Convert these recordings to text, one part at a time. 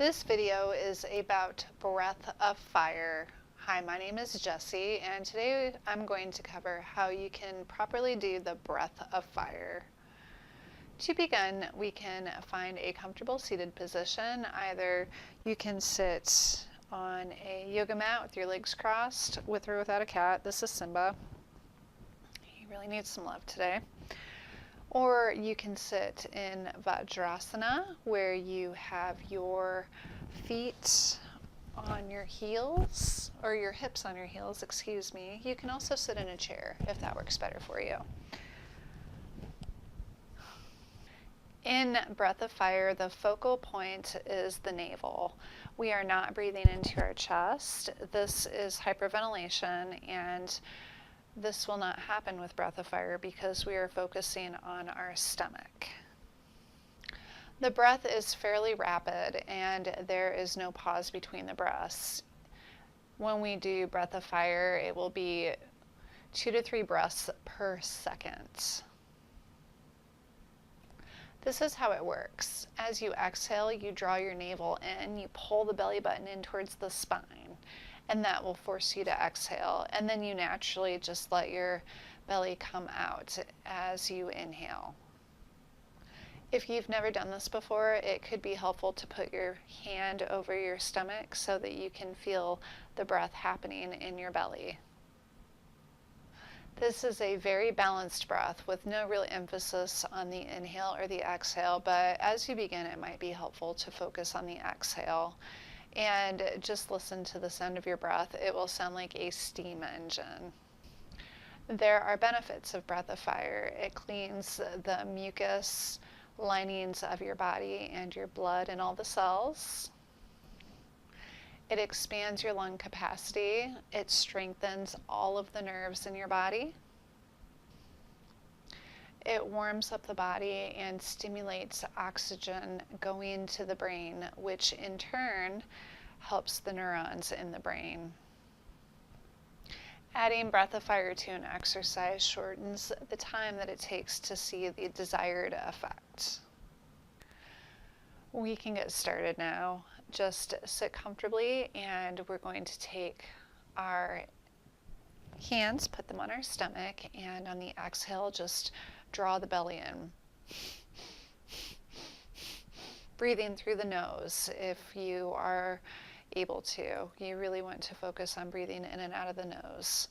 This video is about breath of fire. Hi, my name is Jessie, and today I'm going to cover how you can properly do the breath of fire. To begin, we can find a comfortable seated position. Either you can sit on a yoga mat with your legs crossed, with or without a cat. This is Simba. He really needs some love today. Or you can sit in Vajrasana, where you have your feet on your heels, or your hips on your heels, excuse me. You can also sit in a chair if that works better for you. In breath of fire, the focal point is the navel. We are not breathing into our chest. This is hyperventilation, and this will not happen with breath of fire because we are focusing on our stomach. The breath is fairly rapid and there is no pause between the breaths. When we do breath of fire, it will be 2 to 3 breaths per second. This is how it works. As you exhale, you draw your navel in, you pull the belly button in towards the spine, and that will force you to exhale. And then you naturally just let your belly come out as you inhale. If you've never done this before, it could be helpful to put your hand over your stomach so that you can feel the breath happening in your belly. This is a very balanced breath with no real emphasis on the inhale or the exhale, but as you begin, it might be helpful to focus on the exhale and just listen to the sound of your breath. It will sound like a steam engine. There are benefits of breath of fire. It cleans the mucus linings of your body and your blood and all the cells. It expands your lung capacity. It strengthens all of the nerves in your body. It warms up the body and stimulates oxygen going to the brain, which in turn helps the neurons in the brain. Adding breath of fire to an exercise shortens the time that it takes to see the desired effect. We can get started now. Just sit comfortably, and we're going to take our hands, put them on our stomach, and on the exhale, just draw the belly in. Breathing through the nose if you are able to. You really want to focus on breathing in and out of the nose.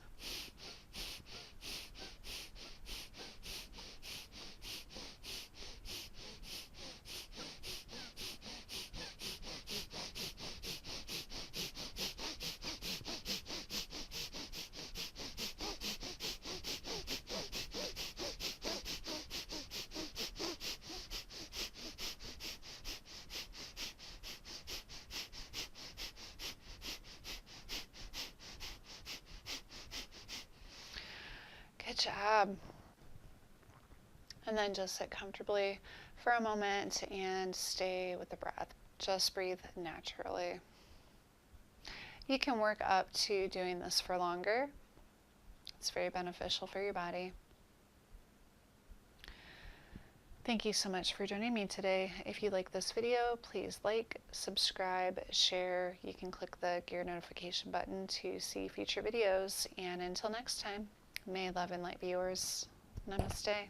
Good job. And then just sit comfortably for a moment and stay with the breath. Just breathe naturally. You can work up to doing this for longer. It's very beneficial for your body. Thank you so much for joining me today. If you like this video, please like, subscribe, share. You can click the gear notification button to see future videos. And until next time, may love and light be yours. Namaste.